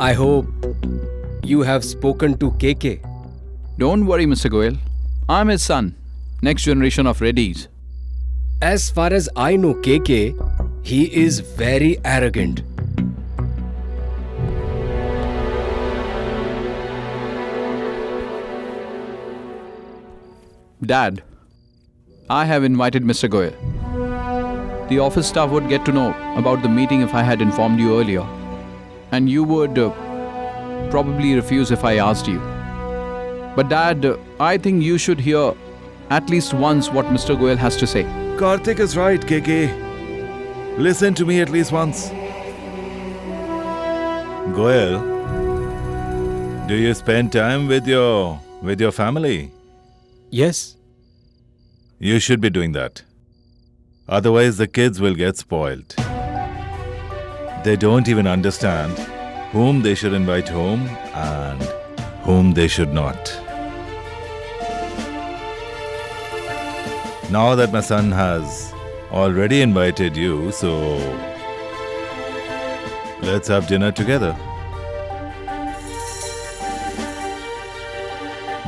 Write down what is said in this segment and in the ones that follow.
I hope you have spoken to KK. Don't worry, Mr. Goyal. I'm his son. Next generation of Reddys. As far as I know KK, he is very arrogant. Dad, I have invited Mr. Goyal. The office staff would get to know about the meeting if I had informed you earlier. And you would probably refuse if I asked you. But Dad, I think you should hear at least once what Mr. Goyal has to say. Karthik is right, KK. Listen to me at least once. Goyal, do you spend time with your family? Yes. You should be doing that. Otherwise, the kids will get spoiled. They don't even understand whom they should invite home and whom they should not. Now that my son has already invited you, so let's have dinner together.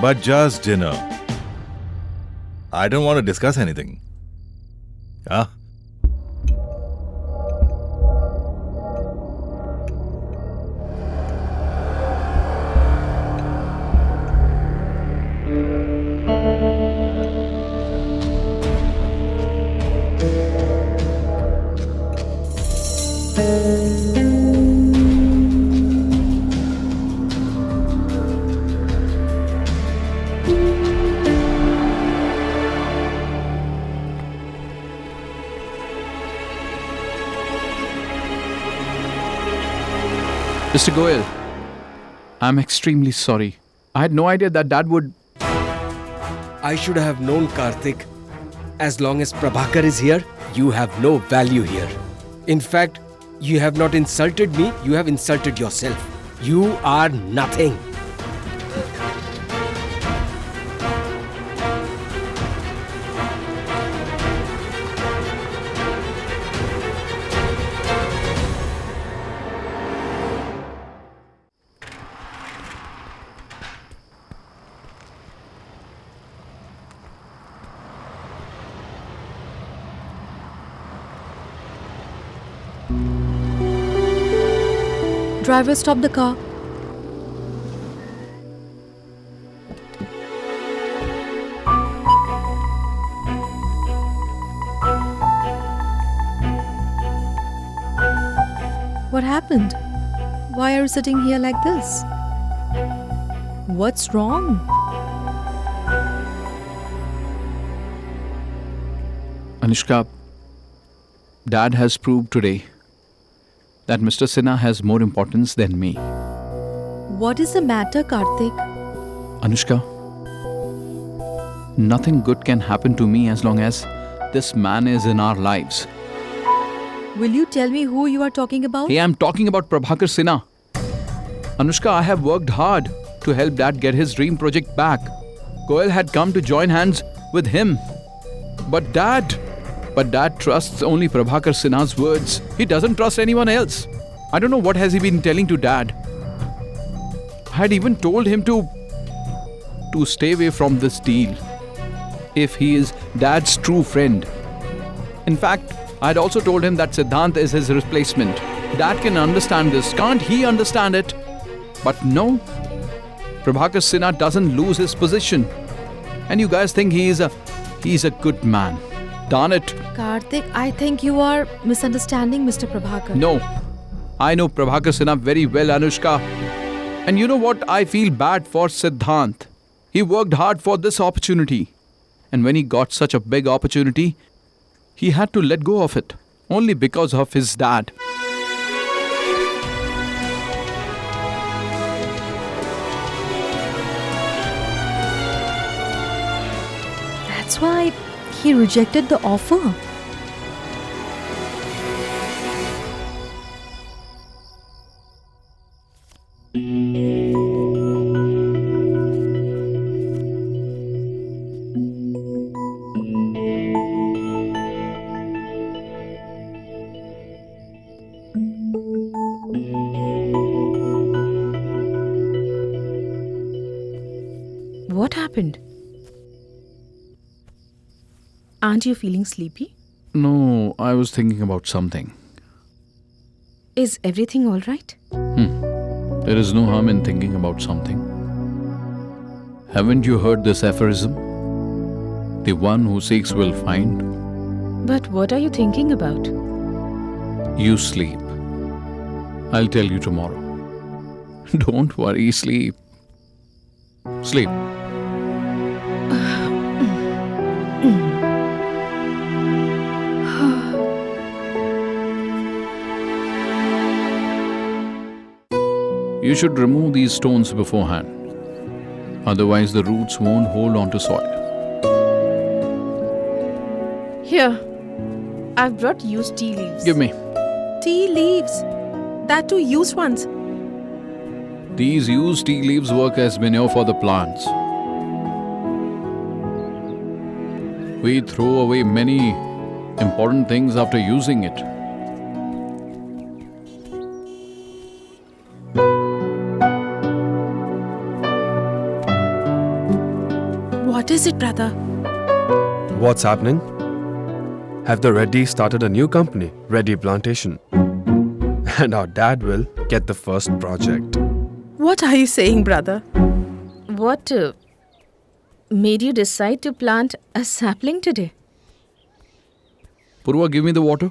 But just dinner. I don't want to discuss anything. Huh? Mr. Goyal, I'm extremely sorry. I had no idea that Dad would... I should have known Karthik. As long as Prabhakar is here, you have no value here. In fact, you have not insulted me, you have insulted yourself. You are nothing. Driver, stop the car. What happened? Why are you sitting here like this? What's wrong? Anushka, Dad has proved today that Mr. Sinha has more importance than me. What is the matter, Karthik? Anushka, nothing good can happen to me as long as this man is in our lives. Will you tell me who you are talking about? Hey, I'm talking about Prabhakar Sinha. Anushka, I have worked hard to help Dad get his dream project back. Goyal had come to join hands with him. But Dad trusts only Prabhakar Sinha's words. He doesn't trust anyone else. I don't know what has he been telling to Dad. I had even told him to stay away from this deal if he is Dad's true friend. In fact, I had also told him that Siddhant is his replacement. Dad can understand this. Can't he understand it? But no. Prabhakar Sinha doesn't lose his position. And you guys think he's a good man. Darn it. Karthik, I think you are misunderstanding Mr. Prabhakar. No. I know Prabhakar Sinha very well, Anushka. And you know what? I feel bad for Siddhant. He worked hard for this opportunity. And when he got such a big opportunity, he had to let go of it. Only because of his dad. That's why he rejected the offer. What happened? Aren't you feeling sleepy? No, I was thinking about something. Is everything all right? There is no harm in thinking about something. Haven't you heard this aphorism? The one who seeks will find. But what are you thinking about? You sleep. I'll tell you tomorrow. Don't worry, sleep. Sleep. You should remove these stones beforehand. Otherwise, the roots won't hold on to soil. Here, I've brought used tea leaves. Give me. Tea leaves? That too used ones. These used tea leaves work as manure for the plants. We throw away many important things after using it. What is it, brother? What's happening? Have the Reddy started a new company, Reddy Plantation? And our dad will get the first project. What are you saying, brother? What made you decide to plant a sapling today? Purva, give me the water.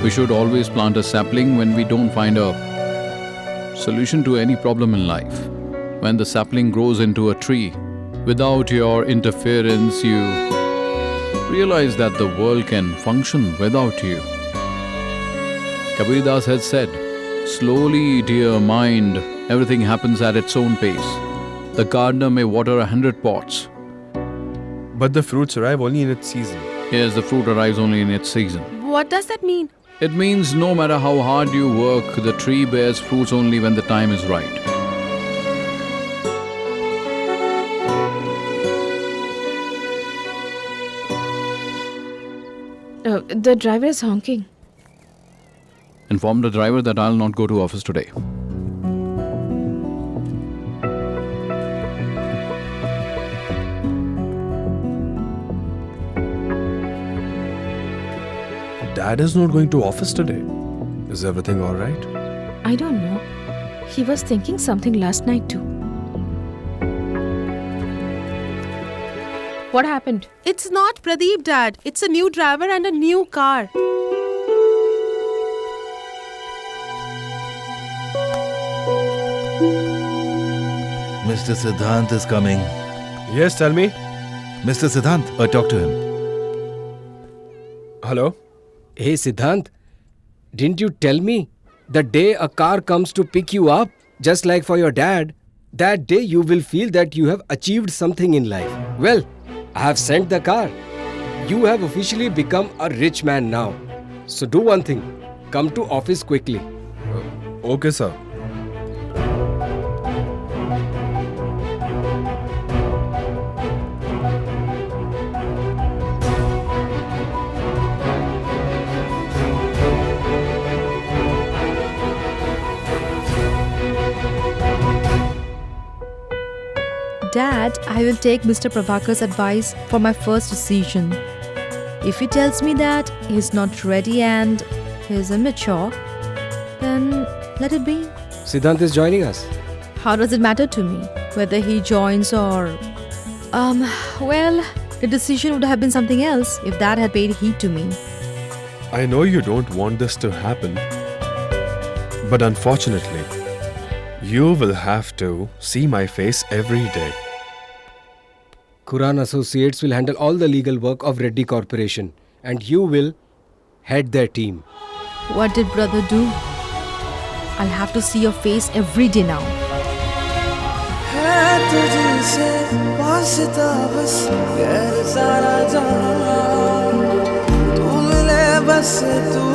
We should always plant a sapling when we don't find a solution to any problem in life. When the sapling grows into a tree, without your interference, you realize that the world can function without you. Kabir Das had said, "Slowly, dear mind, everything happens at its own pace. The gardener may water 100 pots. But the fruits arrive only in its season. Yes, the fruit arrives only in its season. What does that mean? It means no matter how hard you work, the tree bears fruits only when the time is right." The driver is honking. Inform the driver that I'll not go to office today. Dad is not going to office today. Is everything all right? I don't know. He was thinking something last night too. What happened? It's not Pradeep, Dad. It's a new driver and a new car. Mr. Siddhant is coming. Yes, tell me. Mr. Siddhant, talk to him. Hello? Hey Siddhant, didn't you tell me the day a car comes to pick you up, just like for your dad, that day you will feel that you have achieved something in life? Well, I have sent the car. You have officially become a rich man now. So do one thing, come to office quickly. Okay, sir. Dad, I will take Mr. Prabhakar's advice for my first decision. If he tells me that he's not ready and he's immature, then let it be. Siddhant is joining us. How does it matter to me whether he joins or... Well, the decision would have been something else if Dad had paid heed to me. I know you don't want this to happen, but unfortunately, you will have to see my face every day. Quran Associates will handle all the legal work of Reddy Corporation and you will head their team. What did brother do? I'll have to see your face every day now. है तुझसे वास्ता बस गैर सारा जहां तू मिले बस तू